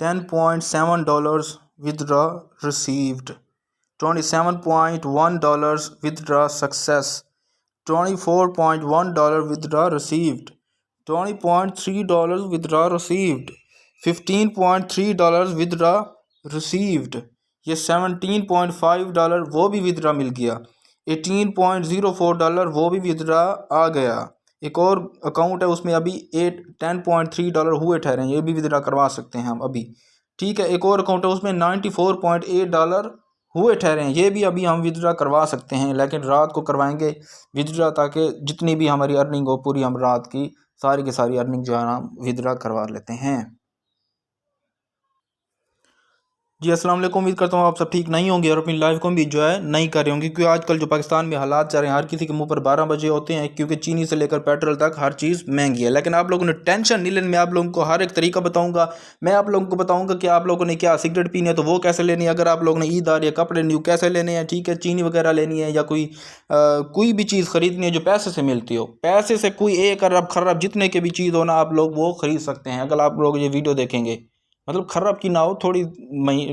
$10.7 withdraw received, $27.1 withdraw success, $24.1 withdraw received, $20.3 withdraw received, $15.3 withdraw received, ये $17.5 वो भी withdraw मिल गया, $18.04 वो भी विदड्रा आ गया। एक और अकाउंट है उसमें अभी $10.3 हुए ठहरे हैं, ये भी विदड्रा करवा सकते हैं हम अभी, ठीक है। एक और अकाउंट है उसमें $94.8 हुए ठहरे हैं, ये भी अभी हम विदड्रा करवा सकते हैं, लेकिन रात को करवाएंगे विदड्रा ताकि जितनी भी हमारी अर्निंग हो पूरी हम रात की सारी अर्निंग जो है ना विदड्रा करवा लेते हैं। जी अस्सलाम वालेकुम, उम्मीद करता हूँ आप सब ठीक नहीं होंगे और अपनी लाइफ को भी जो है नहीं कर रहे होंगे, क्योंकि आजकल जो पाकिस्तान में हालात चल रहे हैं हर किसी के मुंह पर 12 बजे होते हैं, क्योंकि चीनी से लेकर पेट्रोल तक हर चीज़ महंगी है। लेकिन आप लोगों ने टेंशन नहीं लेनी, मैं आप लोगों को हर एक तरीका बताऊंगा। मैं आप लोगों को बताऊंगा कि आप लोगों ने क्या सिगरेट पीनी है तो वो कैसे लेनी है, अगर आप लोगों ने ईद आ रही है कपड़े न्यू कैसे लेने हैं, ठीक है, चीनी वगैरह लेनी है या कोई भी चीज़ खरीदनी है जो पैसे से मिलती हो, पैसे से कोई एक अरब खरब जितने के भी चीज़ हो ना आप लोग वो खरीद सकते हैं अगर आप लोग ये वीडियो देखेंगे। मतलब खर्रब की ना हो, थोड़ी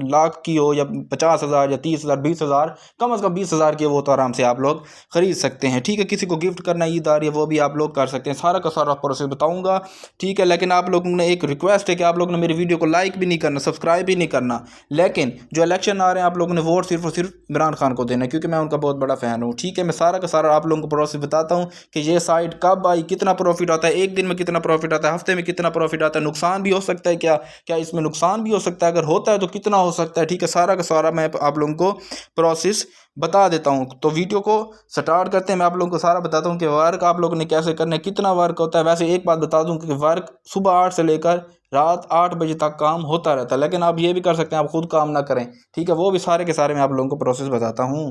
लाख की हो या 50,000 या 30,000 20,000, कम से कम 20,000 की वो तो आराम से आप लोग खरीद सकते हैं, ठीक है। किसी को गिफ्ट करना ईद आ रही है वो भी आप लोग कर सकते हैं, सारा का सारा प्रोसेस बताऊंगा, ठीक है। लेकिन आप लोगों ने एक रिक्वेस्ट है कि आप लोगों ने मेरी वीडियो को लाइक भी नहीं करना, सब्सक्राइब भी नहीं करना, लेकिन जो इलेक्शन आ रहे हैं आप लोगों ने वोट सिर्फ और सिर्फ इमरान खान को देना है, क्योंकि मैं उनका बहुत बड़ा फ़ैन हूँ, ठीक है। मैं सारा का सारा आप लोगों को प्रोसेस बताता हूँ कि ये साइट कब आई, कितना प्रॉफिट आता है, एक दिन में कितना प्रॉफिट आता है, हफ्ते में कितना प्रॉफिट आता है, नुकसान भी हो सकता है क्या क्या इसमें नुकसान भी हो सकता है, अगर होता है तो कितना हो सकता है, ठीक है। सारा का सारा मैं आप लोगों को प्रोसेस बता देता हूं, तो वीडियो को स्टार्ट करते हैं। मैं आप लोगों को सारा बताता हूं कि वर्क आप लोगों ने कैसे करना है, कितना वर्क होता है। वैसे एक बात बता दूं कि वर्क सुबह 8 से लेकर रात 8 बजे तक काम होता रहता है, लेकिन आप ये भी कर सकते हैं आप खुद काम ना करें, ठीक है, वो भी सारे के सारे मैं आप लोगों को प्रोसेस बताता हूँ।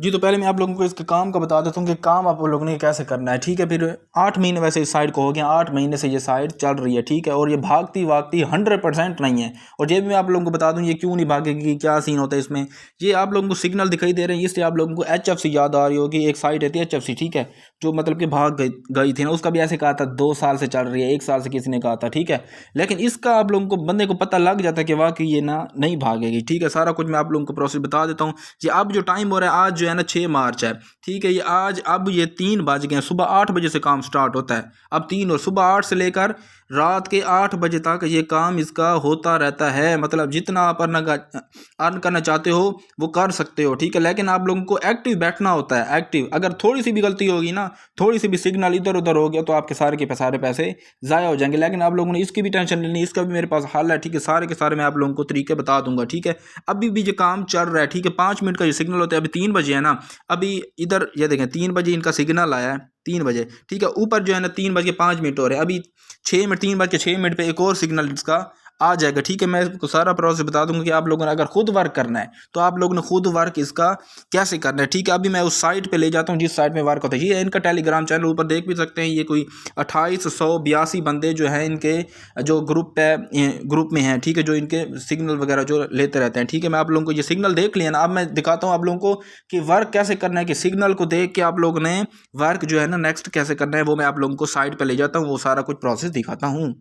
जी तो पहले मैं आप लोगों को इसके काम का बता देता हूँ कि काम आप लोगों ने कैसे करना है, ठीक है। फिर 8 महीने वैसे इस साइट को हो गया, 8 महीने से ये साइट चल रही है, ठीक है, और ये भागती 100% नहीं है। और ये भी मैं आप लोगों को बता दूँ ये क्यों नहीं भागेगी, क्या सीन होता है इसमें। ये आप लोगों को सिग्नल दिखाई दे रहे हैं, इससे आप लोगों को HFC याद आ रही होगी, एक साइट रहती है HFC, ठीक है, जो मतलब कि भाग गई थी ना, उसका भी ऐसे कहा था 2 साल से चल रही है, 1 साल से किसी ने कहा था, ठीक है। लेकिन इसका आप लोगों को बंदे को पता लग जाता है कि वाकई ये ना नहीं भागेगी, ठीक है। सारा कुछ मैं आप लोगों को प्रोसेस बता देता हूँ। ये अब जो टाइम हो रहा है आज जो है ना 6 मार्च है, ठीक है। ये आज अब ये 3 बज गए, सुबह 8 बजे से काम स्टार्ट होता है, अब 3 और सुबह 8 से लेकर रात के 8 बजे तक ये काम इसका होता रहता है। मतलब जितना आप अर्न करना चाहते हो वो कर सकते हो, ठीक है। लेकिन आप लोगों को एक्टिव बैठना होता है, एक्टिव। अगर थोड़ी सी भी गलती होगी ना, थोड़ी सी भी सिग्नल इधर उधर हो गया तो आपके सारे के सारे पैसे ज़ाया हो जाएंगे। लेकिन आप लोगों ने इसकी भी टेंशन नहीं लेनी, इसका भी मेरे पास हल है, ठीक है। सारे के सारे मैं आप लोगों को तरीके बता दूंगा, ठीक है। अभी भी जो काम चल रहा है, ठीक है, 5 मिनट का जो सिग्नल होता है, अभी 3 बजे है ना, अभी इधर ये देखें 3 बजे इनका सिग्नल आया है, 3 बजे, ठीक है। ऊपर जो है ना 3:05 हो रहे हैं, अभी 3:06 पे एक और सिग्नल इसका आ जाएगा, ठीक है। मैं इसको सारा प्रोसेस बता दूंगा कि आप लोगों ने अगर खुद वर्क करना है तो आप लोगों ने खुद वर्क इसका कैसे करना है, ठीक है। अभी मैं उस साइट पे ले जाता हूँ जिस साइट में वर्क होता है। ये इनका टेलीग्राम चैनल ऊपर देख भी सकते हैं, ये कोई 2882 बंदे जो हैं इनके जो ग्रुप में हैं, ठीक है, जो इनके सिग्नल वगैरह जो लेते रहते हैं, ठीक है। मैं आप लोगों को ये सिग्नल देख लिया ना, अब मैं दिखाता हूँ आप लोगों को कि वर्क कैसे करना है, कि सिग्नल को देख के आप लोगों ने वर्क जो है ना नेक्स्ट कैसे करना है, वो मैं आप लोगों को साइट पे ले जाता हूँ, वो सारा कुछ प्रोसेस दिखाता हूँ।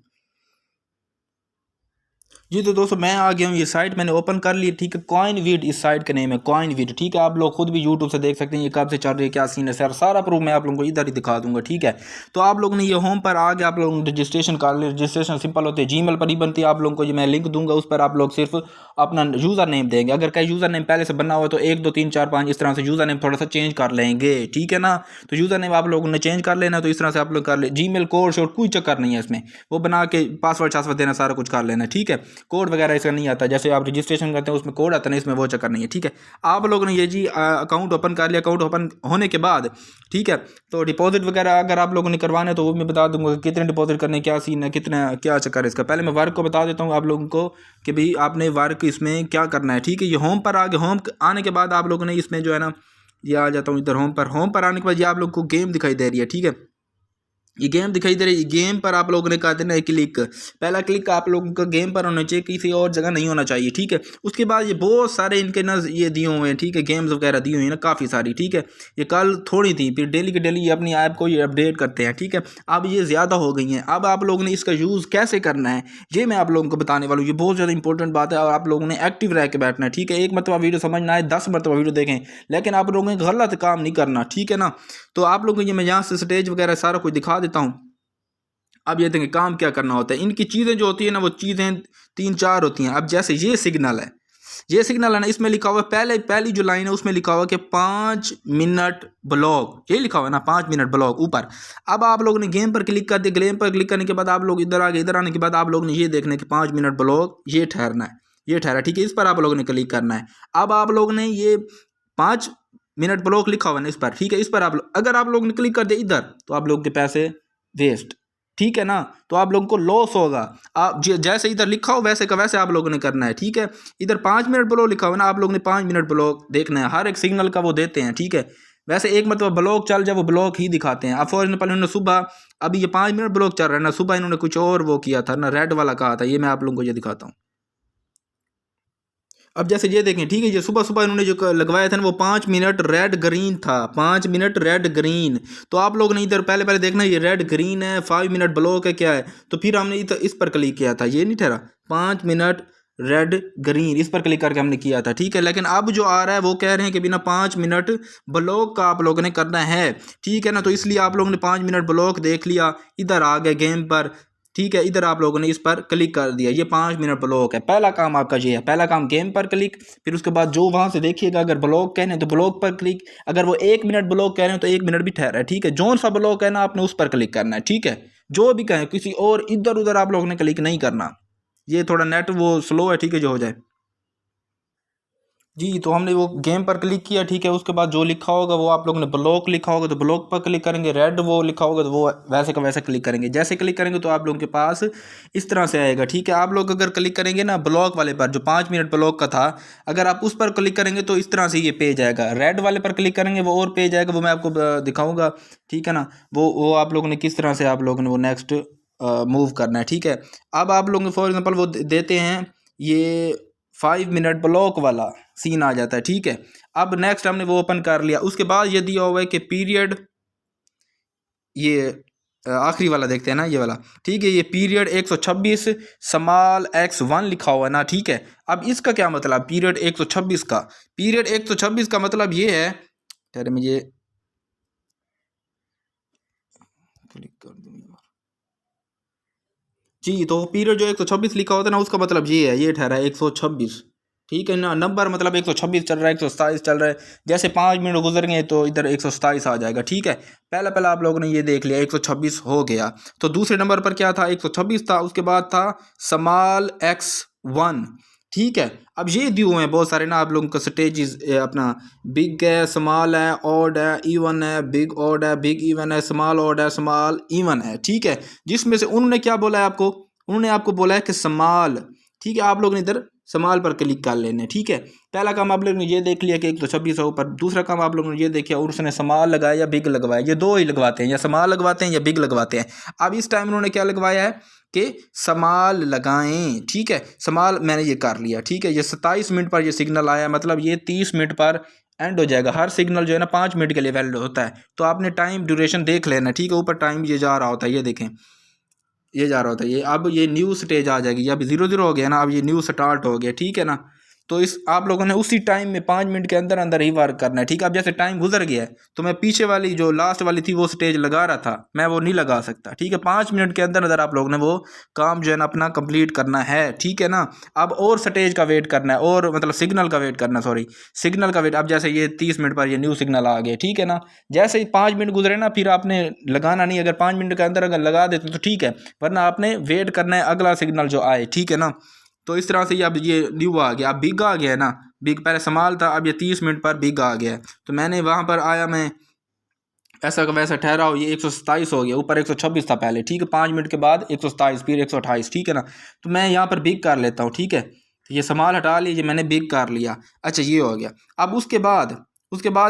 जी तो दोस्तों मैं आ गया हूँ, ये साइट मैंने ओपन कर ली, ठीक है। कॉइनवीड इस साइट का नेम है, कॉइनवीड, ठीक है। आप लोग खुद भी यूट्यूब से देख सकते हैं ये कब से चल रही है, क्या सीन है, सर सारा प्रूफ मैं आप लोगों को इधर ही दिखा दूंगा, ठीक है। तो आप लोगों ने ये होम पर आ गया, आप लोगों ने रजिस्ट्रेशन कर लिया। रजिस्ट्रेशन सिंपल होती है, जीमेल पर ही बनती है। आप लोगों को ये मैं लिंक दूंगा, उस पर आप लोग सिर्फ अपना यूज़र नेम देंगे। अगर कहीं यूज़र नेम पहले से बना हुआ है तो 1 2 3 4 5 इस तरह से यूज़र नेम थोड़ा सा चेंज कर लेंगे, ठीक है ना। तो यूज़र नेम आप लोगों ने चेंज कर लेना, तो इस तरह से आप लोग कर ले। जीमेल कोड शोड कोई चक्कर नहीं है इसमें, वो बना के पासवर्ड शासवर्ड देना सारा कुछ कर लेना, ठीक है। कोड वगैरह इसका नहीं आता, जैसे आप रजिस्ट्रेशन करते हैं उसमें कोड आता है ना, इसमें वो चक्कर नहीं है, ठीक है। आप लोगों ने ये जी अकाउंट ओपन कर लिया। अकाउंट ओपन होने के बाद, ठीक है, तो डिपॉजिट वगैरह अगर आप लोगों ने करवाना है तो वो मैं बता दूंगा कि कितने डिपॉजिट करने, क्या सीन है, कितना क्या चक्कर है इसका। पहले मैं वर्क को बता देता हूँ आप लोगों को कि भाई आपने वर्क इसमें क्या करना है, ठीक है। ये होम पर आ गए, होम आने के बाद आप लोगों ने इसमें जो है ना, ये आ जाता हूँ इधर होम पर। होम पर आने के बाद ये आप लोग को गेम दिखाई दे रही है, ठीक है। ये गेम दिखाई दे रही है, गेम पर आप लोगों ने कर देना है क्लिक। पहला क्लिक आप लोगों का गेम पर होना चाहिए, किसी और जगह नहीं होना चाहिए, ठीक है। उसके बाद ये बहुत सारे इनके ना ये दिए हुए हैं, ठीक है, गेम्स वगैरह दी हुई हैं ना काफ़ी सारी, ठीक है। ये कल थोड़ी थी, फिर डेली के डेली ये अपनी ऐप को ये अपडेट करते हैं, ठीक है। अब ये ज़्यादा हो गई हैं। अब आप लोगों ने इसका यूज़ कैसे करना है ये मैं आप लोगों को बताने वाला हूँ। ये बहुत ज़्यादा इंपॉर्टेंट बात है और आप लोगों ने एक्टिव रह के बैठना है, ठीक है। एक मरतबा वीडियो समझ ना आए 10 मरतबा वीडियो देखें, लेकिन आप लोगों ने गलत काम नहीं करना, ठीक है ना। तो आप लोगों को ये मैं यहाँ से स्टेज वगैरह सारा कुछ दिखा देता हूँ। अब ये देखें काम क्या करना होता है। इनकी चीज़ें जो होती है ना वो चीज़ें 3-4 होती हैं। अब जैसे ये सिग्नल है, ये सिग्नल है ना, इसमें लिखा हुआ है पहली जो लाइन है उसमें लिखा हुआ है कि 5 मिनट ब्लॉग, ये लिखा हुआ है ना 5 मिनट ब्लॉग ऊपर। अब आप लोगों ने गेम पर क्लिक कर दिया, गेम पर क्लिक करने के बाद आप लोग इधर आ गए, इधर आने के बाद आप लोगों ने ये देखना है कि 5 मिनट ब्लॉग ये ठहरना है, ये ठहरा, ठीक है। इस पर आप लोगों ने क्लिक करना है। अब आप लोग ने ये 5 मिनट ब्लॉग लिखा हुआ है ना इस पर, ठीक है। इस पर अगर आप लोग ने क्लिक कर दिया इधर तो आप लोग के पैसे वेस्ट, ठीक है ना। तो आप लोगों को लॉस होगा। आप जैसे इधर लिखा हो वैसे का वैसे आप लोगों ने करना है, ठीक है। इधर 5 मिनट ब्लॉग लिखा हुआ है ना, आप लोगों ने 5 मिनट ब्लॉग देखना है। हर एक सिग्नल का वो देते हैं, ठीक है। वैसे एक मतलब ब्लॉग चल जाए वो ब्लॉग ही दिखाते हैं। अब फॉर एग्जाम्पल इन्होंने सुबह, अभी ये 5 मिनट ब्लॉग चल रहा है ना, सुबह इन्होंने कुछ और वो किया था ना, रेड वाला कहा था, ये मैं आप लोगों को ये दिखाता हूँ। अब जैसे ये देखें, ठीक है, ये सुबह सुबह इन्होंने जो लगवाया था ना वो 5 मिनट रेड ग्रीन था, 5 मिनट रेड ग्रीन। तो आप लोग ने इधर पहले पहले देखना ये रेड ग्रीन है, 5 मिनट ब्लॉक है, क्या है। तो फिर हमने इधर इस पर क्लिक किया था, ये नहीं ठहरा 5 मिनट रेड ग्रीन, इस पर क्लिक करके हमने किया था, ठीक है। लेकिन अब जो आ रहा है वो कह रहे हैं कि बिना 5 मिनट ब्लॉक का आप लोगों ने करना है, ठीक है ना। तो इसलिए आप लोगों ने 5 मिनट ब्लॉक देख लिया, इधर आ गए गेम पर, ठीक है। इधर आप लोगों ने इस पर क्लिक कर दिया, ये 5 मिनट ब्लॉक है। पहला काम आपका ये है, पहला काम गेम पर क्लिक, फिर उसके बाद जो वहाँ से देखिएगा अगर ब्लॉक कह रहे हैं तो ब्लॉक पर क्लिक, अगर वो 1 मिनट ब्लॉक कह रहे हैं तो 1 मिनट भी ठहरा है, ठीक है। जो सा ब्लॉक है ना आपने उस पर क्लिक करना है, ठीक है। जो भी कहें किसी और इधर उधर आप लोगों ने क्लिक नहीं करना। ये थोड़ा नेट वो स्लो है, ठीक है, जो हो जाए। जी, तो हमने वो गेम पर क्लिक किया, ठीक है। उसके बाद जो लिखा होगा वो आप लोगों ने ब्लॉक लिखा होगा तो ब्लॉक पर क्लिक करेंगे, रेड वो लिखा होगा तो वो वैसे का वैसे क्लिक करेंगे। जैसे क्लिक करेंगे तो आप लोगों के पास इस तरह से आएगा, ठीक है। आप लोग अगर क्लिक करेंगे ना ब्लॉक वाले पर, जो 5 मिनट ब्लॉक का था, अगर आप उस पर क्लिक करेंगे तो इस तरह से ये पेज आएगा। रेड वाले पर क्लिक करेंगे वो और पेज आएगा, वो मैं आपको दिखाऊँगा, ठीक है ना। वो आप लोगों ने किस तरह से आप लोगों ने वो नेक्स्ट मूव करना है, ठीक है। अब आप लोग फॉर एग्जाम्पल वो देते हैं ये 5 मिनट ब्लॉक वाला सीन आ जाता है, ठीक है। अब नेक्स्ट हमने वो ओपन कर लिया, उसके बाद ये दिया हुआ है कि पीरियड, ये आखिरी वाला देखते हैं ना, ये वाला, ठीक है। ये पीरियड 126 स्मॉल x1 लिखा हुआ है ना, ठीक है। अब इसका क्या मतलब, पीरियड 126 का, पीरियड 126 का मतलब ये है, अरे मुझे क्लिक कर दूँ जी। तो पीरियड जो 126 लिखा होता है ना उसका मतलब ये है, ये ठहरा है 126, ठीक है ना। नंबर मतलब 126 चल रहा है, 127 चल रहा है। जैसे 5 मिनट गुजर गए तो इधर 127 आ जाएगा, ठीक है। पहला पहला आप लोगों ने ये देख लिया 126 हो गया। तो दूसरे नंबर पर क्या था, 126 था, उसके बाद था स्मॉल x1, ठीक है। अब ये दिए हुए हैं बहुत सारे ना आप लोगों को स्टेजेस, अपना बिग है, स्मॉल है, ऑड है, इवन है, बिग ऑड है, बिग इवन है, स्मॉल ऑड है, स्मॉल इवन है, ठीक है। जिसमें से उन्होंने क्या बोला है आपको, उन्होंने आपको बोला है कि स्मॉल, ठीक है। आप लोग ने इधर स्मॉल पर क्लिक कर लेने, ठीक है। पहला काम आप लोग ने ये देख लिया कि 126 है ऊपर। दूसरा काम आप लोगों ने ये देखा और उसने स्मॉल लगाया या बिग लगवाया, ये दो ही लगवाते हैं, या स्मॉल लगवाते हैं या बिग लगवाते हैं। अब इस टाइम उन्होंने क्या लगवाया है कि स्मॉल लगाएं, ठीक है। स्मॉल मैंने ये कर लिया, ठीक है। ये 27 मिनट पर ये सिग्नल आया, मतलब ये 30 मिनट पर एंड हो जाएगा। हर सिग्नल जो है ना 5 मिनट के लिए वैलिड होता है, तो आपने टाइम ड्यूरेशन देख लेना, ठीक है। ऊपर टाइम ये जा रहा होता है, ये देखें, ये जा रहा होता है ये। अब ये न्यू स्टेज आ जाएगी, अब 0-0 हो गया ना, अब ये न्यू स्टार्ट हो गया, ठीक है ना। तो इस आप लोगों ने उसी टाइम में 5 मिनट के अंदर अंदर ही वर्क करना है, ठीक है। अब जैसे टाइम गुजर गया है तो मैं पीछे वाली जो लास्ट वाली थी वो स्टेज लगा रहा था, मैं वो नहीं लगा सकता, ठीक है। 5 मिनट के अंदर अंदर आप लोगों ने वो काम जो है ना अपना कंप्लीट करना है, ठीक है ना। अब और स्टेज का वेट करना है, और मतलब सिग्नल का वेट करना, सॉरी सिग्नल का वेट। अब जैसे ये 30 मिनट पर ये न्यू सिग्नल आ गया, ठीक है ना। जैसे ही 5 मिनट गुजरे ना फिर आपने लगाना नहीं, अगर 5 मिनट के अंदर अगर लगा देते तो ठीक है, वरना आपने वेट करना है अगला सिग्नल जो आए, ठीक है ना। तो इस तरह से ये अब ये न्यू आ गया, अब बिग आ गया है ना। बिग पहले स्मॉल था, अब ये 30 मिनट पर बिग आ गया है। तो मैंने वहाँ पर आया, मैं ऐसा का वैसा ठहरा हो, ये 127 हो गया, ऊपर 126 था पहले, ठीक है। 5 मिनट के बाद 127, फिर 128, ठीक है ना। तो मैं यहाँ पर बिग कर लेता हूँ, ठीक है। तो ये स्मॉल हटा लीजिए, मैंने बिग कर लिया, अच्छा ये हो गया। अब उसके बाद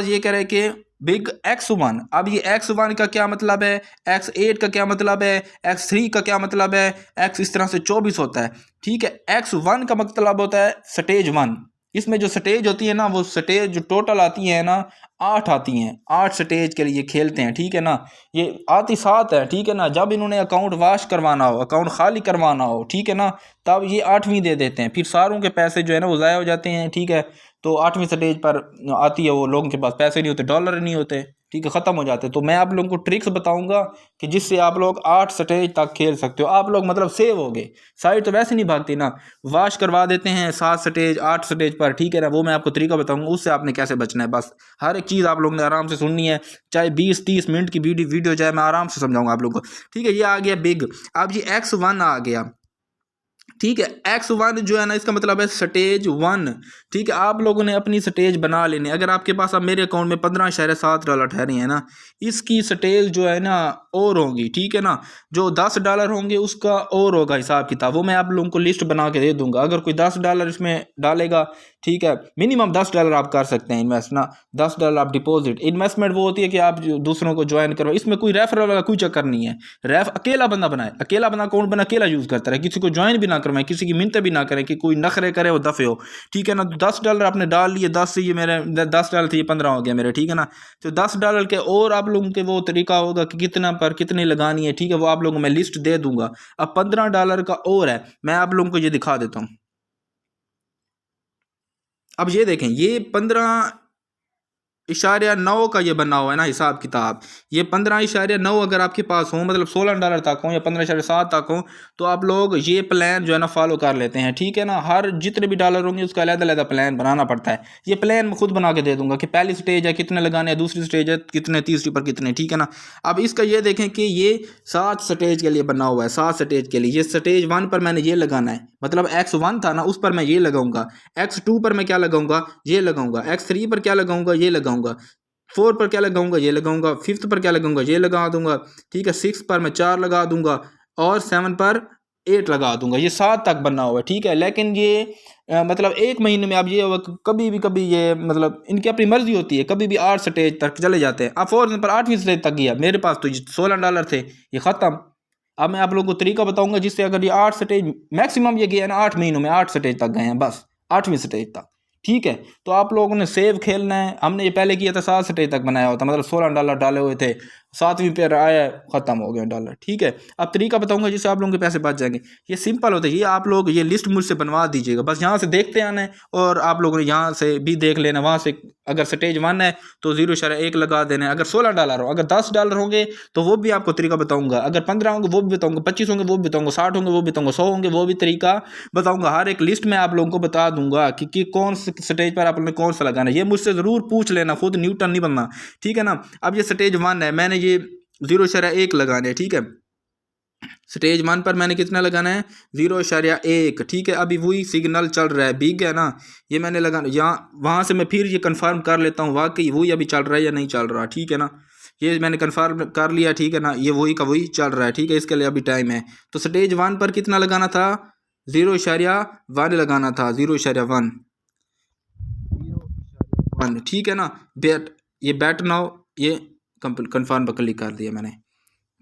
ये कह रहे कि बिग X1। अब ये X1 का क्या मतलब है, X8 का क्या मतलब है, X3 का क्या मतलब है, X इस तरह से 24 होता है, ठीक है। X1 का मतलब होता है स्टेज 1। इसमें जो स्टेज होती है ना, वो स्टेज जो टोटल आती है ना 8 आती हैं, 8 स्टेज के लिए खेलते हैं, ठीक है ना। ये आती 7 है, ठीक है ना। जब इन्होंने अकाउंट वाश करवाना हो, अकाउंट खाली करवाना हो, ठीक है ना, तब ये 8वीं दे देते हैं। फिर सारों के पैसे जो है ना वो ज़ाया हो जाते हैं, ठीक है। तो 8वीं स्टेज पर आती है, वो लोगों के पास पैसे नहीं होते, डॉलर नहीं होते, ठीक है, ख़त्म हो जाते। तो मैं आप लोगों को ट्रिक्स बताऊंगा कि जिससे आप लोग 8 स्टेज तक खेल सकते हो। आप लोग मतलब सेव हो गए, साइड तो वैसे नहीं भागती ना, वाश करवा देते हैं 7 स्टेज 8 स्टेज पर, ठीक है ना। वो मैं आपको तरीका बताऊंगा, उससे आपने कैसे बचना है। बस हर एक चीज़ आप लोगों ने आराम से सुननी है, चाहे 20-30 मिनट की वीडियो चाहे, मैं आराम से समझाऊंगा आप लोगों को, ठीक है। ये आ गया बिग। अब ये X1 आ गया, ठीक है। X1 जो है ना, इसका मतलब है स्टेज 1, ठीक है। आप लोगों ने अपनी स्टेज बना लेनी। अगर आपके पास अब मेरे अकाउंट में $15.7 ठहरी है ना, इसकी स्टेज जो है ना और होंगी, ठीक है ना। जो $10 होंगे उसका और होगा हिसाब किताब, वो मैं आप लोगों को लिस्ट बना के दे दूंगा। अगर कोई $10 इसमें डालेगा, ठीक है, मिनिमम $10 आप कर सकते हैं इन्वेस्ट ना, $10 आप डिपॉजिट। इन्वेस्टमेंट वो होती है कि आप दूसरों को ज्वाइन करो, इसमें कोई रेफरल वाला कोई चक्कर नहीं है। रेफ अकेला बंदा बनाए, अकेला बंदा अकाउंट बना अकेला यूज़ करता रहे, किसी को ज्वाइन भी ना करवाएं, किसी की मिन्नतें भी ना करें कि कोई नखरे करे वो दफ़े हो, ठीक है ना। तो $10 आपने डाल लिए, 10 से ये मेरे $10 थे, ये 15 हो गया मेरे, ठीक है ना। तो $10 के और आप लोगों के वो तरीका होगा कि कितना पर कितनी लगानी है, ठीक है, वो आप लोगों को मैं लिस्ट दे दूंगा। अब $15 का और है, मैं आप लोगों को ये दिखा देता हूँ। अब ये देखें, ये 15.9 का ये बना हुआ है ना हिसाब किताब। ये 15.9 अगर आपके पास हो, मतलब $16 तक हो या 15.7 तक हो, तो आप लोग ये प्लान जो है ना फॉलो कर लेते हैं, ठीक है ना। हर जितने भी डॉलर होंगे उसका अलग-अलग प्लान बनाना पड़ता है। ये प्लान मैं खुद बना के दे दूंगा कि पहली स्टेज है कितने लगाने हैं, दूसरी स्टेज है कितने, तीसरी पर कितने, ठीक है ना। अब इसका ये देखें कि ये 7 स्टेज के लिए बना हुआ है, 7 स्टेज के लिए। ये स्टेज 1 पर मैंने ये लगाना है, मतलब X1 था ना, उस पर मैं ये लगाऊंगा। X2 पर मैं क्या लगाऊंगा, ये लगाऊंगा। X3 पर क्या लगाऊंगा, ये लगाऊंगा। 4 पर क्या लगाऊंगा, ये लगाऊंगा। 5th पर क्या लगाऊंगा, ये लगा दूंगा, ठीक है। 6 पर मैं 4 लगा दूंगा, और 7 पर 8 लगा दूंगा। ये 7 तक बना हुआ है, ठीक है। लेकिन ये मतलब एक महीने में आप ये होगा कि कभी ये मतलब इनकी अपनी मर्जी होती है, कभी भी 8 स्टेज तक चले जाते हैं। अब फॉर एग्जाम्पल 8वीं स्टेज तक गया, मेरे पास तो $16 थे, ये ख़त्म। अब मैं आप लोगों को तरीका बताऊंगा जिससे अगर ये 8 स्टेज मैक्सिमम ये गया ना 8 महीनों में 8 स्टेज तक गए हैं, बस 8वीं स्टेज तक, ठीक है। तो आप लोगों ने सेव खेलना है। हमने ये पहले किया था 7 स्टेज तक बनाया होता, मतलब $16 डाले हुए थे, 7वीं पे आया, ख़त्म हो गया डॉलर, ठीक है। अब तरीका बताऊंगा जिससे आप लोगों के पैसे बच जाएंगे। ये सिंपल होता है, ये आप लोग ये लिस्ट मुझसे बनवा दीजिएगा, बस यहाँ से देखते आना है, और आप लोगों ने यहाँ से भी देख लेना। वहाँ से अगर स्टेज 1 है तो 0.1 लगा देना है। अगर $16 हो, अगर $10 होंगे तो वो भी आपको तरीका बताऊंगा, अगर 15 होंगे वो भी बताऊंगा, 25 होंगे वो भी बताऊंगा, 60 होंगे वो भी बताऊंगा, 100 होंगे वो भी तरीका बताऊंगा। हर एक लिस्ट में आप लोगों को बता दूंगा कि कौन से स्टेज पर आपने कौन सा लगाना है। ये मुझसे ज़रूर पूछ लेना, खुद न्यूटन नहीं बनना, ठीक है ना। अब ये स्टेज 1 है, मैंने ये 0.1 लगाने हैं, ठीक है। स्टेज 1 पर मैंने कितना लगाना है, 0.1, ठीक है। अभी वही सिग्नल चल रहा है, बिग है ना, ये मैंने लगाना यहाँ, वहाँ से मैं फिर ये कंफर्म कर लेता हूँ वाकई वही अभी चल रहा है या नहीं चल रहा, ठीक है ना। ये मैंने कंफर्म कर लिया, ठीक है ना, ये वही का वही चल रहा है, ठीक है। इसके लिए अभी टाइम है। तो स्टेज 1 पर कितना लगाना था, 0.1 लगाना था, 0.1, ठीक है ना। बैट नाउ ये कंफर्म पर क्लिक कर दिया मैंने,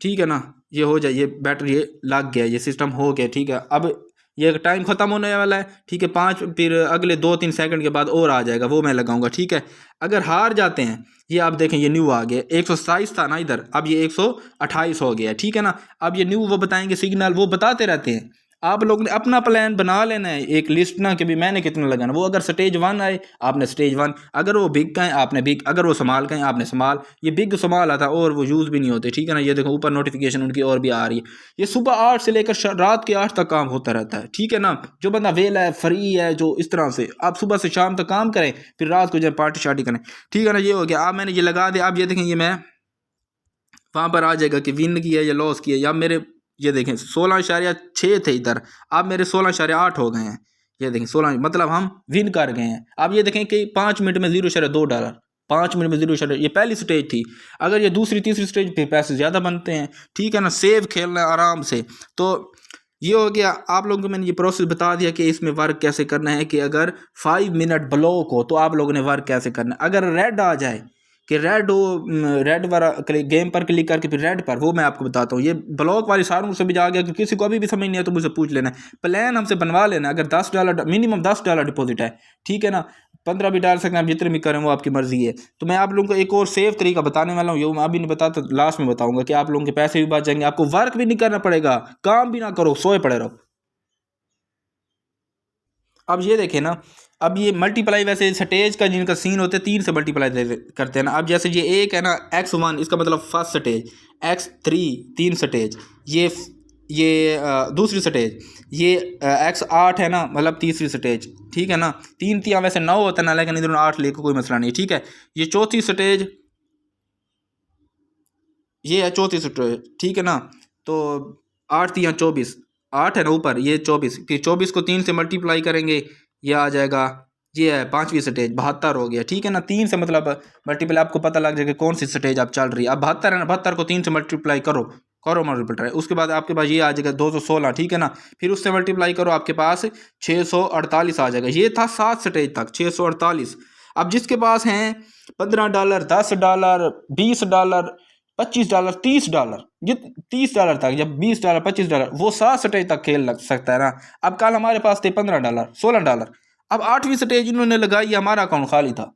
ठीक है ना। ये हो जाए, ये बैटरी ये लग गया, ये सिस्टम हो गया, ठीक है। अब ये टाइम ख़त्म होने वाला है, ठीक है। 5 फिर अगले 2-3 सेकंड के बाद और आ जाएगा, वो मैं लगाऊंगा, ठीक है। अगर हार जाते हैं, ये आप देखें ये न्यू आ गया, 127 था ना इधर, अब ये 128 हो गया, ठीक है ना। अब ये न्यू वो बताएंगे सिग्नल, वो बताते रहते हैं। आप लोग ने अपना प्लान बना लेना है, एक लिस्ट ना कि भी मैंने कितना लगाना। वो अगर स्टेज 1 आए आपने स्टेज 1, अगर वो बिग का है आपने बिग, अगर वो संभाल का है आपने संभाल। ये बिग संभाल आता और वो यूज़ भी नहीं होते, ठीक है ना। ये देखो ऊपर नोटिफिकेशन उनकी और भी आ रही है। ये सुबह 8 से लेकर रात के 8 तक काम होता रहता है, ठीक है ना। जो बंदा वेला है, फ्री है, जो इस तरह से आप सुबह से शाम तक काम करें, फिर रात को जब पार्टी शार्टी करें, ठीक है ना। ये हो गया। अब मैंने ये लगा दिया, आप ये देखें, ये मैं वहाँ पर आ जाएगा कि विन किया या लॉस किया। या मेरे ये देखें 16.6 थे इधर, अब मेरे 16.8 हो गए हैं। ये देखें 16, मतलब हम विन कर गए हैं। अब ये देखें कि 5 मिनट में $0.2, 5 मिनट में 0, ये पहली स्टेज थी। अगर ये दूसरी तीसरी स्टेज पे पैसे ज़्यादा बनते हैं, ठीक है ना। सेव खेलना है आराम से। तो ये हो गया, आप लोगों को मैंने ये प्रोसेस बता दिया कि इसमें वर्क कैसे करना है। कि अगर 5 मिनट ब्लॉक हो तो आप लोगों ने वर्क कैसे करना है। अगर रेड आ जाए कि रेड हो, रेड वाला गेम पर क्लिक करके फिर रेड पर, वो मैं आपको बताता हूँ। ये ब्लॉक वाली सारों से भी जा गया कि किसी को अभी भी समझ नहीं है तो मुझसे पूछ लेना। प्लान हमसे बनवा लेना। अगर $10 मिनिमम $10 डिपॉजिट है, ठीक है ना, 15 भी डाल सकते हैं आप, जितने भी करें वो आपकी मर्जी है। तो मैं आप लोगों को एक और सेफ तरीका बताने वाला हूँ, ये मैं अभी नहीं बताता, लास्ट में बताऊंगा कि आप लोगों के पैसे भी बच जाएंगे, आपको वर्क भी नहीं करना पड़ेगा, काम भी ना करो, सोए पड़े रहो। अब ये देखें ना, अब ये मल्टीप्लाई वैसे स्टेज का जिनका सीन होता है 3 से मल्टीप्लाई करते हैं ना। अब जैसे ये एक है ना x1, इसका मतलब फर्स्ट स्टेज, x3 तीन स्टेज, दूसरी स्टेज, ये x8 है ना, मतलब तीसरी स्टेज, ठीक है ना। 3 3 वैसे 9 होता है ना, लेकिन इधर 8 लेकर कोई मसला नहीं, ठीक है। ये चौथी स्टेज, ये है चौथी स्टेज, ठीक है ना। तो 8 3 24, 8 है ना ऊपर, ये 24, फिर 24 को 3 से मल्टीप्लाई करेंगे, ये आ जाएगा, ये है पांचवी स्टेज, 72 हो गया, ठीक है ना। 3 से मतलब मल्टीप्लाई, आपको पता लग जाएगा कौन सी स्टेज आप चल रही है। अब 72 है ना, 72 को 3 से मल्टीप्लाई करो, करो मल्टीप्लाई, उसके बाद आपके पास ये आ जाएगा 216, ठीक है ना। फिर उससे मल्टीप्लाई करो, आपके पास 648 आ जाएगा। ये था 7 स्टेज तक 648। अब जिसके पास हैं $15, $10, $20, $25, $30, ये $30 तक, जब $20, $25, वो 7 स्टेज तक खेल लग सकता है ना। अब कल हमारे पास थे $15, $16। अब 8वीं स्टेज इन्होंने लगाई, हमारा अकाउंट खाली था,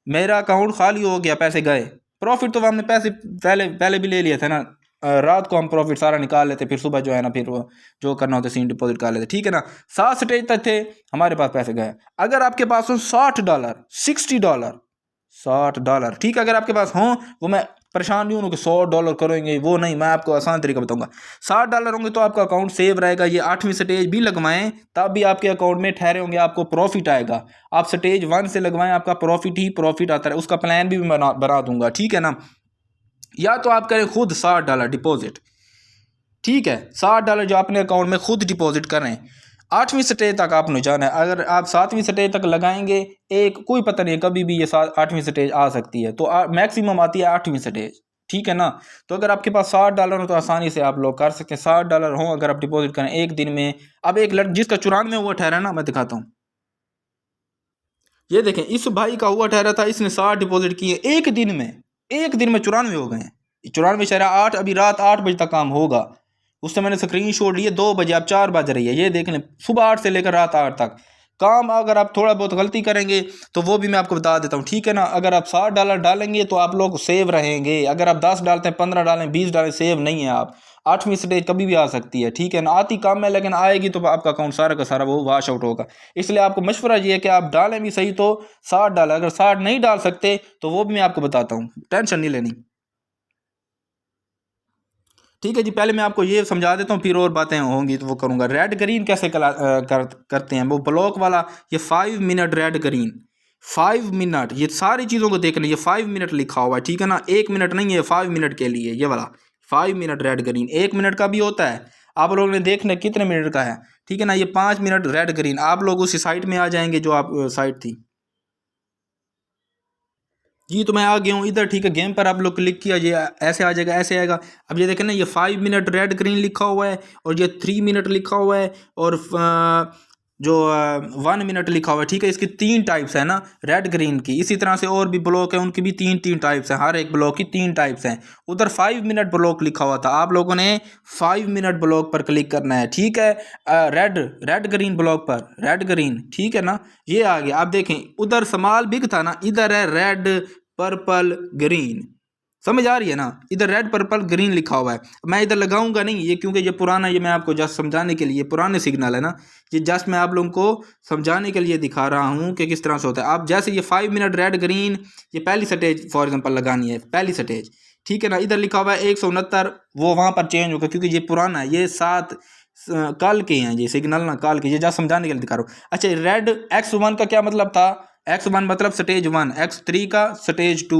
मेरा अकाउंट खाली हो गया, पैसे गए। प्रॉफिट तो हमने पैसे पहले पहले भी ले लिए थे ना, रात को हम प्रॉफिट सारा निकाल लेते, फिर सुबह जो है ना, फिर वो जो करना होता सीन डिपॉजिट कर लेते, ठीक है ना। 7 स्टेज तक थे, हमारे पास पैसे गए। अगर आपके पास हो $60, $60, $60, ठीक है, अगर आपके पास हो, वो मैं परेशान नहीं हूँ कि $100 करेंगे, वो नहीं, मैं आपको आसान तरीका बताऊंगा। $60 होंगे तो आपका अकाउंट सेव रहेगा। ये 8वीं स्टेज भी लगवाएं तब भी आपके अकाउंट में ठहरे होंगे, आपको प्रॉफिट आएगा। आप स्टेज 1 से लगवाएं, आपका प्रॉफिट ही प्रॉफिट आता है। उसका प्लान भी मैं बना दूंगा, ठीक है ना। या तो आप करें खुद $60 डिपॉजिट, ठीक है, $60 जो अपने अकाउंट में खुद डिपॉजिट करें। 8वीं स्टेज तक आपने जाना है। अगर आप 7वीं स्टेज तक लगाएंगे, एक कोई पता नहीं है, कभी भी ये 8वीं स्टेज आ सकती है, तो मैक्सिमम आती है 8वीं स्टेज, ठीक है ना। तो अगर आपके पास $60 हो तो आसानी से आप लोग कर सकते हैं। $60 हो अगर आप डिपॉजिट करें एक दिन में। अब एक लड़का जिसका 94 हुआ ठहरा ना, मैं दिखाता हूँ, ये देखें, इस भाई का हुआ ठहरा था, इसने 60 डिपॉजिट किए एक दिन में, एक दिन में 94 हो गए। 94 8, अभी रात 8 बजे तक काम होगा। उससे मैंने स्क्रीन शॉट लिए, 2 बजे, अब 4 बज रही है, ये देख लें, सुबह 8 से लेकर रात 8 तक काम। अगर आप थोड़ा बहुत गलती करेंगे तो वो भी मैं आपको बता देता हूँ, ठीक है ना। अगर आप $60 डालेंगे तो आप लोग सेव रहेंगे। अगर आप 10 डालते हैं, 15 डालें, 20 डालें, सेव नहीं है आप। 8वीं स्टेज कभी भी आ सकती है, ठीक है ना। आती कम है लेकिन आएगी तो आपका अकाउंट सारा का सारा वो वॉश आउट होगा। इसलिए आपको मशवरा ये है कि आप डालें भी सही तो 60 डालें। अगर 60 नहीं डाल सकते तो वो भी मैं आपको बताता हूँ, टेंशन नहीं लेनी, ठीक है जी। पहले मैं आपको ये समझा देता हूँ, फिर और बातें होंगी तो वो करूँगा। रेड ग्रीन कैसे करते हैं वो ब्लॉक वाला। ये 5 मिनट रेड ग्रीन, 5 मिनट, ये सारी चीज़ों को देखना, ये 5 मिनट लिखा हुआ है, ठीक है ना। 1 मिनट नहीं है, 5 मिनट के लिए ये वाला 5 मिनट रेड ग्रीन। 1 मिनट का भी होता है, आप लोगों ने देखना कितने मिनट का है, ठीक है ना। ये 5 मिनट रेड ग्रीन, आप लोग उसी साइट में आ जाएंगे जो आप साइट थी जी। तो मैं आ गया हूँ इधर, ठीक है। गेम पर आप लोग क्लिक किया, ये ऐसे आ जाएगा, ऐसे आएगा। अब ये देखें ना, ये 5 मिनट रेड ग्रीन लिखा हुआ है, और ये 3 मिनट लिखा हुआ है, और जो 1 मिनट लिखा हुआ है, ठीक है। इसकी 3 टाइप्स है ना रेड ग्रीन की। इसी तरह से और भी ब्लॉक है, उनकी भी 3 टाइप्स हैं, हर एक ब्लॉक की 3 टाइप्स हैं। उधर 5 मिनट ब्लॉक लिखा हुआ था, आप लोगों ने 5 मिनट ब्लॉक पर क्लिक करना है, ठीक है। रेड रेड ग्रीन ब्लॉक पर, रेड ग्रीन, ठीक है ना। ये आ गया। आप देखें उधर स्मॉल बिग था ना, इधर है रेड पर्पल ग्रीन, समझ आ रही है ना। इधर रेड पर्पल ग्रीन लिखा हुआ है। मैं इधर लगाऊंगा नहीं ये, क्योंकि ये पुराना, ये मैं आपको जस्ट समझाने के लिए, पुराने सिग्नल है ना, ये जस्ट मैं आप लोगों को समझाने के लिए दिखा रहा हूँ कि किस तरह से होता है। आप जैसे ये 5 मिनट रेड ग्रीन, ये पहली स्टेज फॉर एग्जांपल लगानी है, पहली स्टेज, ठीक है ना। इधर लिखा हुआ है 169, वो वहाँ पर चेंज होगा क्योंकि ये पुराना है, ये 7 कल के हैं ये सिग्नल ना, कल के, ये जस्ट समझाने के लिए दिखा रहा हूँ। अच्छा, रेड X1 का क्या मतलब था। X1 मतलब स्टेज 1, X3 का स्टेज 2,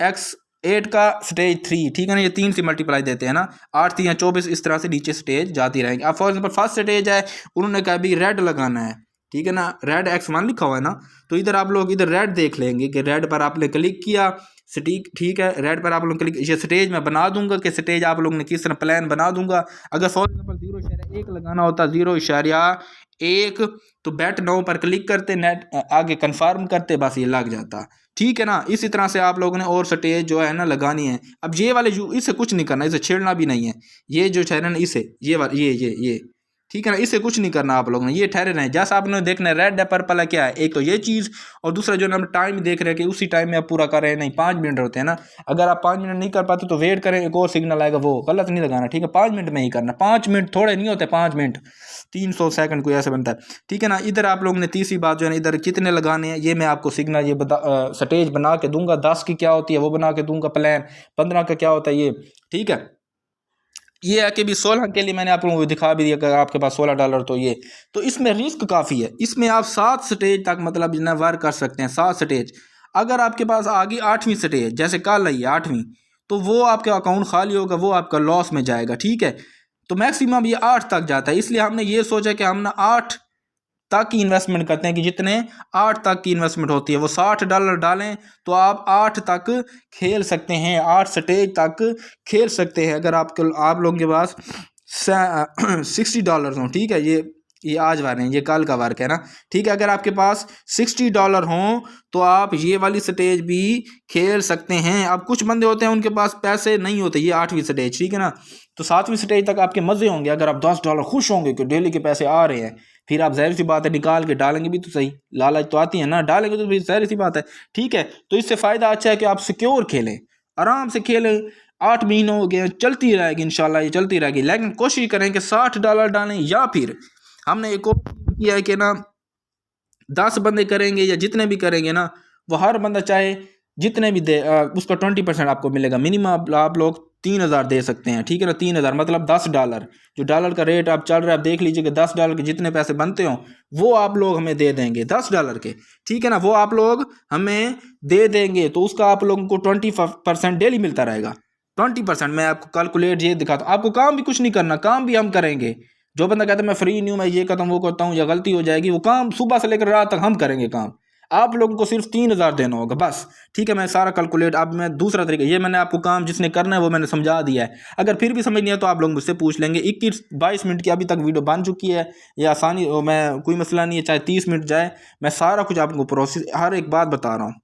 X8 का स्टेज 3, ठीक है ना। ये 3 से मल्टीप्लाई देते हैं ना, 8 3 24, इस तरह से नीचे स्टेज जाती रहेंगे। अब फॉर एग्जाम्पल फर्स्ट स्टेज है, उन्होंने कहा भी रेड लगाना है, ठीक है ना। रेड X1 लिखा हुआ है ना, तो इधर आप लोग इधर रेड देख लेंगे कि रेड पर आपने क्लिक किया, ठीक है, रेड पर आप लोग क्लिक, ये स्टेज मैं बना दूंगा कि स्टेज आप लोग ने किस तरह प्लान बना दूंगा। अगर फॉर एग्जाम्पल 0.1 लगाना होता, 0.1 तो बेट नाउ पर क्लिक करते, नेट आगे कंफर्म करते, बस ये लग जाता। ठीक है ना, इसी तरह से आप लोगों ने और स्टेज जो है ना लगानी है। अब ये वाले इसे कुछ नहीं करना, इसे छेड़ना भी नहीं है। ये जो है ना इसे ये वाला ये ठीक है ना, इससे कुछ नहीं करना आप लोगों ने, ये ठहरे रहे। जैसा आपने देखना है रेड है पर्पल है क्या है, एक तो ये चीज़, और दूसरा जो हम टाइम देख रहे हैं कि उसी टाइम में आप पूरा कर रहे हैं। नहीं, 5 मिनट होते हैं ना, अगर आप 5 मिनट नहीं कर पाते तो वेट करें, एक और सिग्नल आएगा, वो गलत नहीं लगाना। ठीक है, 5 मिनट में ही करना, 5 मिनट थोड़े नहीं होते, 5 मिनट 300 सेकंड कोई ऐसे बनता है। ठीक है ना, इधर आप लोगों ने तीसरी बात जो है ना, इधर कितने लगाने हैं ये मैं आपको सिग्नल ये स्टेज बना के दूंगा। 10 की क्या होती है वो बना के दूंगा प्लान, 15 का क्या होता है ये। ठीक है, ये है कि भी 16 के लिए मैंने आप लोगों को दिखा भी दिया, अगर आपके पास $16 तो ये, तो इसमें रिस्क काफ़ी है। इसमें आप 7 स्टेज तक मतलब जितना वर्क कर सकते हैं, 7 स्टेज। अगर आपके पास आगे 8वीं स्टेज जैसे कल आई है 8वीं, तो वो आपका अकाउंट खाली होगा, वो आपका लॉस में जाएगा। ठीक है, तो मैक्सिमम ये 8 तक जाता है, इसलिए हमने ये सोचा कि हम ना 8 तक की इन्वेस्टमेंट करते हैं, कि जितने 8 तक की इन्वेस्टमेंट होती है वो $60 डालें तो आप 8 तक खेल सकते हैं, 8 स्टेज तक खेल सकते हैं। अगर आप लोगों के पास $60 हों, ठीक है, ये आज वार हैं, ये कल का वर्क है ना। ठीक है, अगर आपके पास $60 हों तो आप ये वाली स्टेज भी खेल सकते हैं। अब कुछ बंदे होते हैं उनके पास पैसे नहीं होते, ये 8वीं स्टेज, ठीक है ना, तो 7वीं स्टेज तक आपके मज़े होंगे। अगर आप $10 खुश होंगे कि डेली के पैसे आ रहे हैं, फिर आप जाहिर सी बात है निकाल के डालेंगे भी तो सही, लालच तो आती है ना, डालेंगे तो भी जाहिर सी बात है। ठीक है, तो इससे फ़ायदा अच्छा है कि आप सिक्योर खेलें, आराम से खेलें। 8 महीने हो गए, चलती रहेगी इंशाल्लाह, ये चलती रहेगी, लेकिन कोशिश करें कि $60 डालें, या फिर हमने एक और किया है कि ना 10 बंदे करेंगे या जितने भी करेंगे ना, वो हर बंदा चाहे जितने भी दे उसका 20% आपको मिलेगा। मिनिमम आप लोग 3,000 दे सकते हैं। ठीक है ना, 3,000 मतलब $10, जो डॉलर का रेट आप चल रहा है, आप देख लीजिए कि $10 के जितने पैसे बनते हो वो आप लोग हमें दे देंगे, $10 के। ठीक है ना, वो आप लोग हमें दे देंगे, तो उसका आप लोगों को 20% डेली मिलता रहेगा। 20% मैं आपको कैलकुलेट ये दिखाता हूँ, आपको काम भी कुछ नहीं करना, काम भी हम करेंगे। जो बंदा कहता है मैं फ्री नहीं हूँ, मैं ये करता हूँ वो करता हूँ, या गलती हो जाएगी, वो काम सुबह से लेकर रात तक हम करेंगे काम। आप लोगों को सिर्फ 3,000 देना होगा बस। ठीक है, मैं सारा कैलकुलेट, अब मैं दूसरा तरीका, ये मैंने आपको काम जिसने करना है वो मैंने समझा दिया है। अगर फिर भी समझ नहीं आया तो आप लोग मुझसे पूछ लेंगे। 21-22 मिनट की अभी तक वीडियो बन चुकी है, ये आसानी, मैं कोई मसला नहीं है, चाहे 30 मिनट जाए, मैं सारा कुछ आपको प्रोसेस हर एक बात बता रहा हूँ।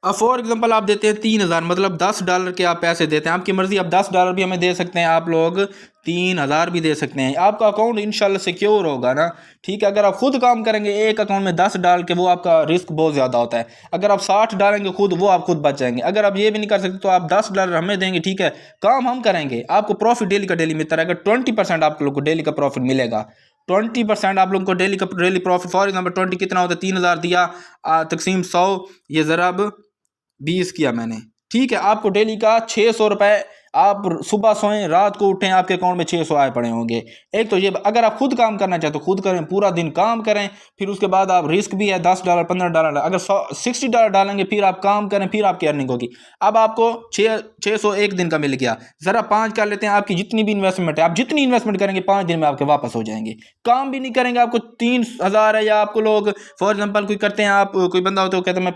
अब फॉर एग्जांपल आप देते हैं 3,000, मतलब $10 के आप पैसे देते हैं, आपकी मर्जी, आप $10 भी हमें दे सकते हैं, आप लोग 3,000 भी दे सकते हैं, आपका अकाउंट इंशाल्लाह सिक्योर होगा ना। ठीक है, अगर आप खुद काम करेंगे एक अकाउंट में 10 डाल के, वो आपका रिस्क बहुत ज़्यादा होता है। अगर आप 60 डालेंगे खुद, वो आप खुद बच जाएंगे। अगर आप ये भी नहीं कर सकते तो आप $10 हमें देंगे, ठीक है, काम हम करेंगे, आपको प्रॉफिट डेली का डेली मिलता रहेगा। 20% आप लोग को डेली का प्रॉफिट मिलेगा। 20% आप लोगों को डेली का डेली प्रॉफिट, फॉर एग्जाम्पल 20 कितना होता है, 3,000 दिया, तकसीम 100, ये ज़रब 20 किया मैंने। ठीक है, आपको डेली का $600, आप सुबह सोएं रात को उठें आपके अकाउंट में 600 आए पड़े होंगे। एक तो ये, अगर आप खुद काम करना चाहते हो खुद करें, पूरा दिन काम करें, फिर उसके बाद आप रिस्क भी है $10 $15, अगर $60 डालेंगे फिर आप काम करें, फिर आपकी अर्निंग होगी। अब आपको 600 एक दिन का मिल गया, ज़रा 5 कर लेते हैं, आपकी जितनी भी इन्वेस्टमेंट है, आप जितनी इन्वेस्टमेंट करेंगे 5 दिन में आपके वापस हो जाएंगे। काम भी नहीं करेंगे, आपको 3,000 है, या आपको लोग फॉर एग्जाम्पल कोई करते हैं, आप कोई बंदा होता है वो कहता है मैं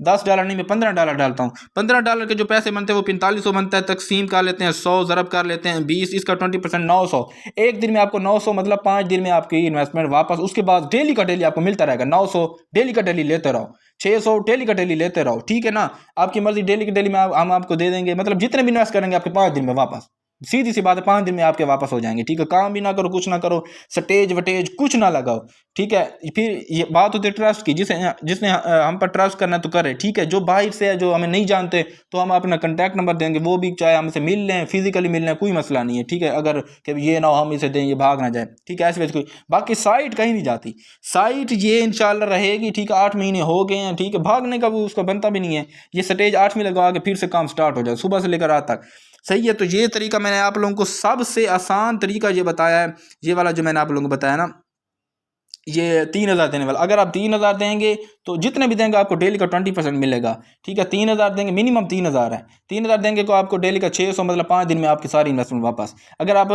10 डॉलर नहीं, मैं $15 डालता हूँ, $15 के जो पैसे बनते हैं वो 4500 बनता है, तकसीम कर लेते हैं 100, ज़रब कर लेते हैं 20, इसका 20% 900। एक दिन में आपको 900, मतलब 5 दिन में आपकी इन्वेस्टमेंट वापस। उसके बाद डेली का डेली आपको मिलता रहेगा 900, डेली का डेली लेते रहो, 600 डेली का डेली लेते रहो। ठीक है ना, आपकी मर्जी, डेली के डेली में हम आपको दे देंगे, मतलब जितने भी इन्वेस्ट करेंगे आपके 5 दिन में वापस, सीधी सी बात है, 5 दिन में आपके वापस हो जाएंगे। ठीक है, काम भी ना करो, कुछ ना करो, स्टेज वटेज कुछ ना लगाओ। ठीक है, फिर ये बात होती है ट्रस्ट की, जिसने हम पर ट्रस्ट करना तो करे। ठीक है, जो बाहर से है, जो हमें नहीं जानते, तो हम अपना कॉन्टैक्ट नंबर देंगे, वो भी चाहे हमसे मिल लें, फिजिकली मिल लें, कोई मसला नहीं है। ठीक है, अगर कि ये ना हो हम इसे दें, ये भाग ना जाए। ठीक है, ऐसे वैसे कोई, बाकी साइट कहीं नहीं जाती, साइट ये इंशाल्लाह रहेगी। ठीक है, 8 महीने हो गए हैं, ठीक है, भागने का वो उसका बनता भी नहीं है। ये स्टेज 8 में लगा के फिर से काम स्टार्ट हो जाए, सुबह से लेकर रात तक। सही है, तो ये तरीका मैंने आप लोगों को सबसे आसान तरीका ये बताया है, ये वाला जो मैंने आप लोगों को बताया ना, ये 3,000 देने वाला। अगर आप 3,000 देंगे तो जितने भी देंगे आपको डेली का 20% मिलेगा। ठीक है, 3,000 देंगे, मिनिमम 3,000 है, 3,000 देंगे तो आपको डेली का 600, मतलब 5 दिन में आपकी सारी इन्वेस्टमेंट वापस। अगर आप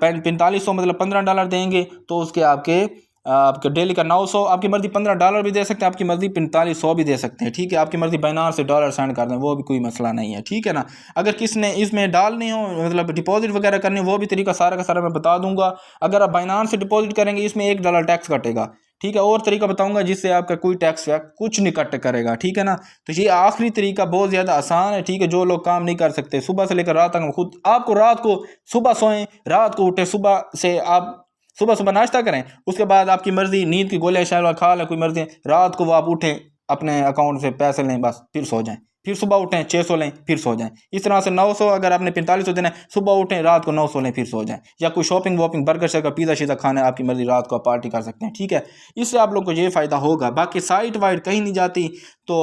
4500 मतलब $15 देंगे तो उसके आपके आपके डेली का 900, आपकी मर्ज़ी $15 भी दे सकते हैं, आपकी मर्ज़ी 4500 भी दे सकते हैं, ठीक है। आपकी मर्ज़ी बाइनांस से डॉलर सेंड कर दें, वो भी कोई मसला नहीं है, ठीक है ना। अगर किसने इसमें डालनी हो, मतलब डिपॉजिट वगैरह करनी हो, वो भी तरीका सारा का सारा मैं बता दूंगा। अगर आप बाइनांस से डिपॉजिट करेंगे इसमें $1 टैक्स कटेगा, ठीक है। और तरीका बताऊंगा जिससे आपका कोई टैक्स वैक्स कुछ नहीं कट करेगा, ठीक है ना। तो ये आखिरी तरीका बहुत ज़्यादा आसान है, ठीक है। जो लोग काम नहीं कर सकते सुबह से लेकर रात तक, खुद आपको रात को सुबह सोएं, रात को उठे, सुबह से आप सुबह सुबह नाश्ता करें, उसके बाद आपकी मर्जी नींद की गोलियां शायद खा लें, कोई मर्जी, रात को वो आप उठें, अपने अकाउंट से पैसे लें, बस फिर सो जाएं, फिर सुबह उठें 600 लें, फिर सो जाएं। इस तरह से 900, अगर आपने 4500 देना है, सुबह उठें रात को 900 लें, फिर सो जाएं। या कोई शॉपिंग वॉपिंग, बर्गर शर्गर, पिज़्ज़ा शीज़ा खाना है, आपकी मर्जी, रात को आप पार्टी कर सकते हैं, ठीक है। इससे आप लोग को ये फ़ायदा होगा। बाकी साइट वाइट कहीं नहीं जाती, तो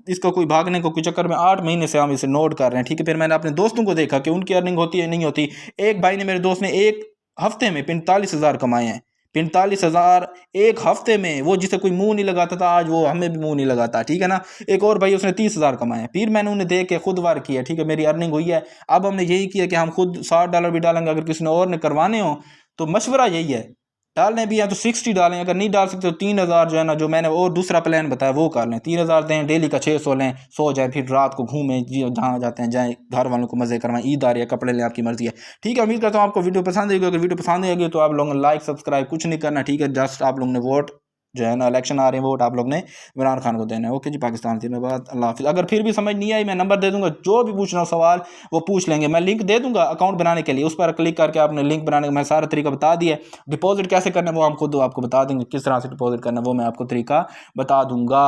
इसका कोई भागने को कोई चक्कर में 8 महीने से हम इसे नोट कर रहे हैं, ठीक है। फिर मैंने अपने दोस्तों को देखा कि उनकी अर्निंग होती है नहीं होती। एक भाई ने, मेरे दोस्त ने, एक हफ्ते में 45,000 कमाए हैं। 45,000 एक हफ्ते में। वो जिसे कोई मुंह नहीं लगाता था, आज वो हमें भी मुंह नहीं लगाता, ठीक है ना। एक और भाई, उसने 30,000 कमाए। फिर मैंने उन्हें देख के खुद वार किया, ठीक है, मेरी अर्निंग हुई है। अब हमने यही किया कि हम खुद $60 भी डालेंगे, अगर किसी ने और ने करवाने हो तो मशवरा यही है, डालने भी हैं तो 60 डालें, अगर नहीं डाल सकते तो 3,000 जो है ना, जो मैंने और दूसरा प्लान बताया वो कर लें। 3,000 दें, डेली का 600 लें, सो जाए, फिर रात को घूमें, जी जहाँ जाते हैं जाएँ, घर वालों को मज़े करवाएं, ईद आ रही है, कपड़े लें, आपकी मर्जी है, ठीक है। उम्मीद करता हूँ आपको वीडियो पसंद आएगी। अगर वीडियो पसंद आएगी तो आप लोगों ने लाइक सब्सक्राइब कुछ नहीं करना, ठीक है। जस्ट आप लोगों ने वोट जो है ना, इलेक्शन आ रहे हैं, वोट आप लोग ने इमरान खान को देना है। ओके जी, पाकिस्तान जिंदाबाद, अल्लाह हाफिज़। अगर फिर भी समझ नहीं आई, मैं नंबर दे दूंगा, जो भी पूछना हो सवाल वो पूछ लेंगे। मैं लिंक दे दूंगा अकाउंट बनाने के लिए, उस पर क्लिक करके आपने लिंक बनाने का मैं सारा तरीका बता दिया। डिपॉजिट कैसे करना है वो हम खुद आपको बता देंगे, किस तरह से डिपॉजिट करना है वो मैं आपको तरीका बता दूंगा।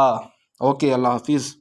ओके, अल्लाह हाफिज़।